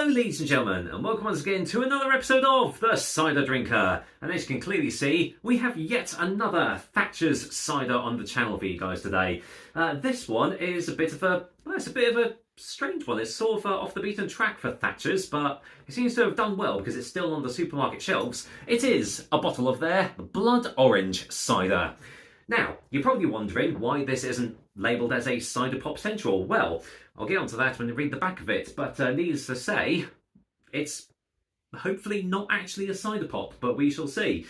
Hello ladies and gentlemen, and welcome once again to another episode of The Cider Drinker. And as you can clearly see, we have yet another Thatchers cider on the channel for you guys today. This one is a bit of a strange one. It's sort of off the beaten track for Thatchers, but it seems to have done well because it's still on the supermarket shelves. It is a bottle of their blood orange cider. Now, you're probably wondering why this isn't labelled as a Cider Pop Central. Well, I'll get onto that when you read the back of it, but needless to say, it's hopefully not actually a cider pop, but we shall see.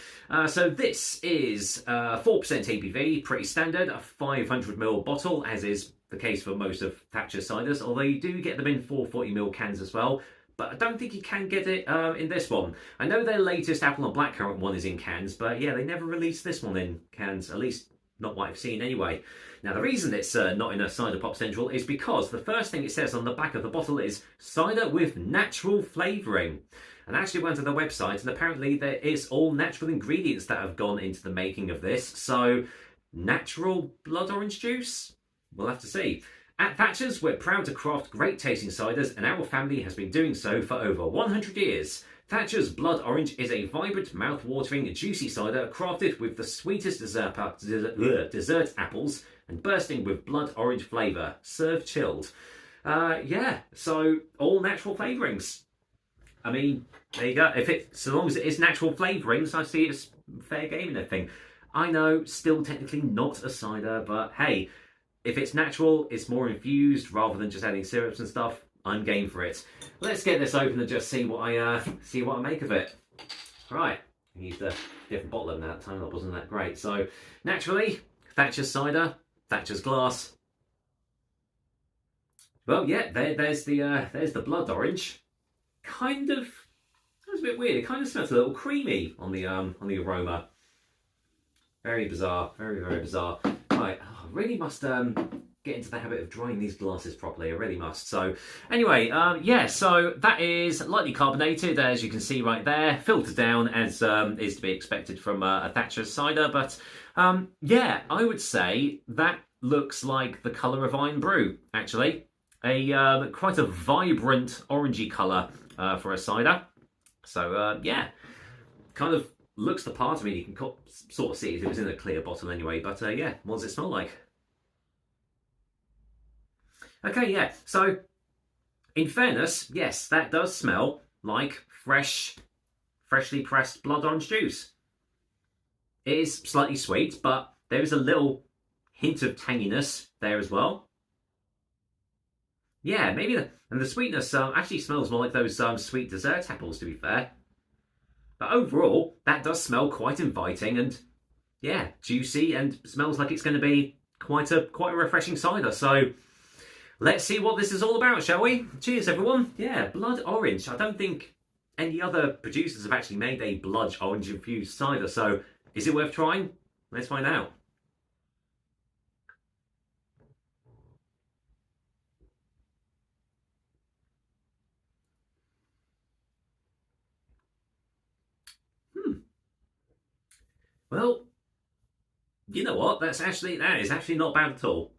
So this is 4% ABV, pretty standard, a 500ml bottle, as is the case for most of Thatcher's ciders, although you do get them in 440ml cans as well. But I don't think you can get it in this one. I know their latest apple and blackcurrant one is in cans, but yeah, they never released this one in cans, at least not what I've seen anyway. Now, the reason it's not in a Cider Pop Central is because the first thing it says on the back of the bottle is cider with natural flavouring. And I actually went to the website, and apparently there is all natural ingredients that have gone into the making of this. So, natural blood orange juice? We'll have to see. At Thatchers, we're proud to craft great tasting ciders, and our family has been doing so for over 100 years. Thatcher's Blood Orange is a vibrant, mouth-watering, juicy cider crafted with the sweetest dessert apples and bursting with blood orange flavour, served chilled. Yeah, so all natural flavourings. I mean, there you go. So long as it is natural flavourings, I see it's fair game and everything. I know, still technically not a cider, but hey, if it's natural, it's more infused rather than just adding syrups and stuff. I'm game for it. Let's get this open and just see what I make of it. Right, I used a different bottle of that time. That wasn't that great. So naturally, Thatcher's cider, Thatcher's glass. Well, yeah, there's the blood orange. Kind of, that's a bit weird. It kind of smells a little creamy on the aroma. Very bizarre. Very, very bizarre. Right, I really must get into the habit of drying these glasses properly. I really must. So anyway, yeah, so that is lightly carbonated, as you can see right there, filtered down as is to be expected from a Thatcher's cider. But yeah, I would say that looks like the colour of Iron Brew, actually. Quite a vibrant orangey colour for a cider. So yeah, kind of looks the part. I mean, you can sort of see it if it was in a clear bottle anyway. But yeah, what does it smell like? Okay, yeah, so in fairness, yes, that does smell like freshly pressed blood orange juice. It is slightly sweet, but there is a little hint of tanginess there as well. Yeah, maybe the sweetness actually smells more like those sweet dessert apples, to be fair. But overall, that does smell quite inviting and, yeah, juicy, and smells like it's going to be quite a refreshing cider. So let's see what this is all about, shall we? Cheers, everyone. Yeah, blood orange. I don't think any other producers have actually made a blood orange infused cider, so is it worth trying? Let's find out. Well, you know what? That is actually not bad at all.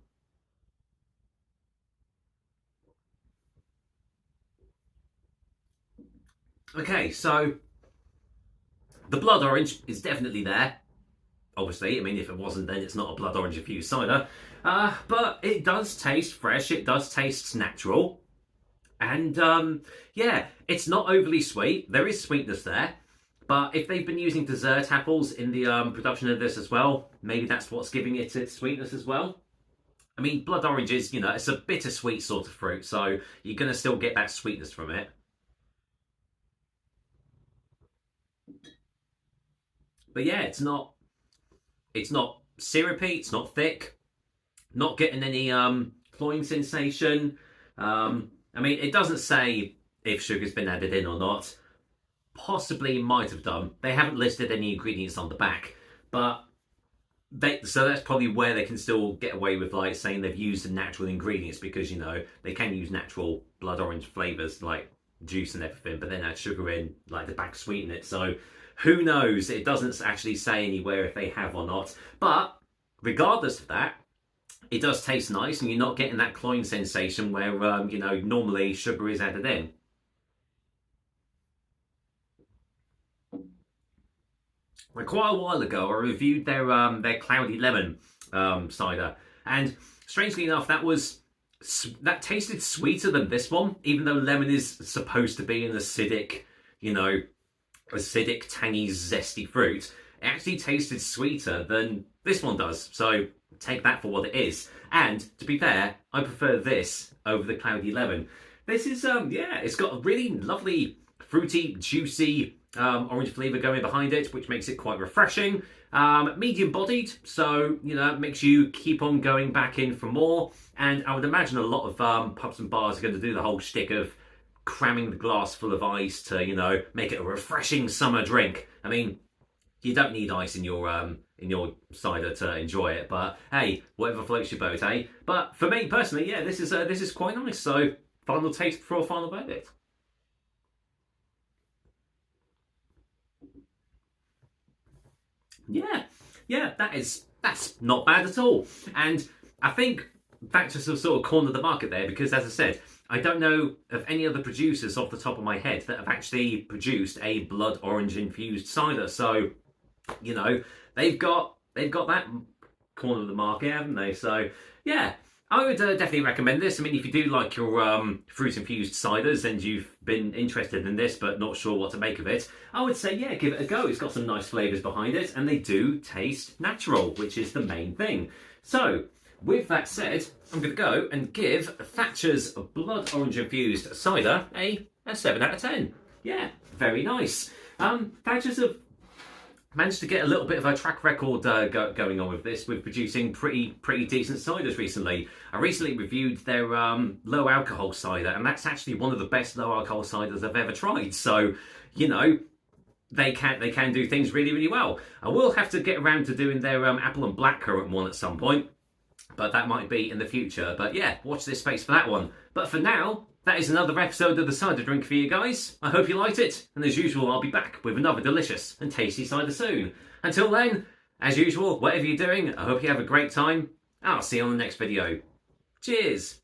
Okay, so the blood orange is definitely there. Obviously, I mean, if it wasn't, then it's not a blood orange infused cider. But it does taste fresh. It does taste natural. And yeah, it's not overly sweet. There is sweetness there. But if they've been using dessert apples in the production of this as well, maybe that's what's giving it its sweetness as well. I mean, blood orange is, you know, it's a bittersweet sort of fruit, so you're going to still get that sweetness from it. But yeah, it's not syrupy, it's not thick, not getting any cloying sensation. I mean, it doesn't say if sugar's been added in or not. Possibly might have done. They haven't listed any ingredients on the back, but so that's probably where they can still get away with like saying they've used the natural ingredients, because you know they can use natural blood orange flavors like juice and everything, but then add sugar in like the back sweeten it. So who knows? It doesn't actually say anywhere if they have or not. But regardless of that, it does taste nice, and you're not getting that cloying sensation where you know, normally sugar is added in. Quite a while ago, I reviewed their cloudy lemon cider, and strangely enough, that tasted sweeter than this one, even though lemon is supposed to be an acidic, tangy, zesty fruit. It actually tasted sweeter than this one does. So take that for what it is. And to be fair, I prefer this over the cloudy lemon. This is it's got a really lovely, fruity, juicy orange flavour going behind it, which makes it quite refreshing. Medium bodied, so it makes you keep on going back in for more. And I would imagine a lot of pubs and bars are going to do the whole shtick of cramming the glass full of ice to make it a refreshing summer drink. I mean, you don't need ice in your cider to enjoy it, but hey, whatever floats your boat, eh? But for me personally, yeah, this is quite nice. So final taste before final verdict. Yeah, that's not bad at all. And I think Thatchers have sort of cornered the market there because, as I said, I don't know of any other producers off the top of my head that have actually produced a blood orange infused cider. So, they've got that corner of the market, haven't they? So, yeah, I would definitely recommend this. I mean, if you do like your fruit infused ciders and you've been interested in this but not sure what to make of it, I would say, yeah, give it a go. It's got some nice flavours behind it and they do taste natural, which is the main thing. So, with that said, I'm going to go and give Thatcher's blood orange infused cider a 7 out of 10. Yeah, very nice. Thatcher's have managed to get a little bit of a track record going on with this, with producing pretty decent ciders recently. I recently reviewed their low alcohol cider, and that's actually one of the best low alcohol ciders I've ever tried. So, they can do things really, really well. I will have to get around to doing their apple and blackcurrant one at some point, but that might be in the future. But yeah, watch this space for that one. But for now, that is another episode of the Cider Drink for you guys. I hope you liked it, and as usual, I'll be back with another delicious and tasty cider soon. Until then, as usual, whatever you're doing, I hope you have a great time. I'll see you on the next video. Cheers!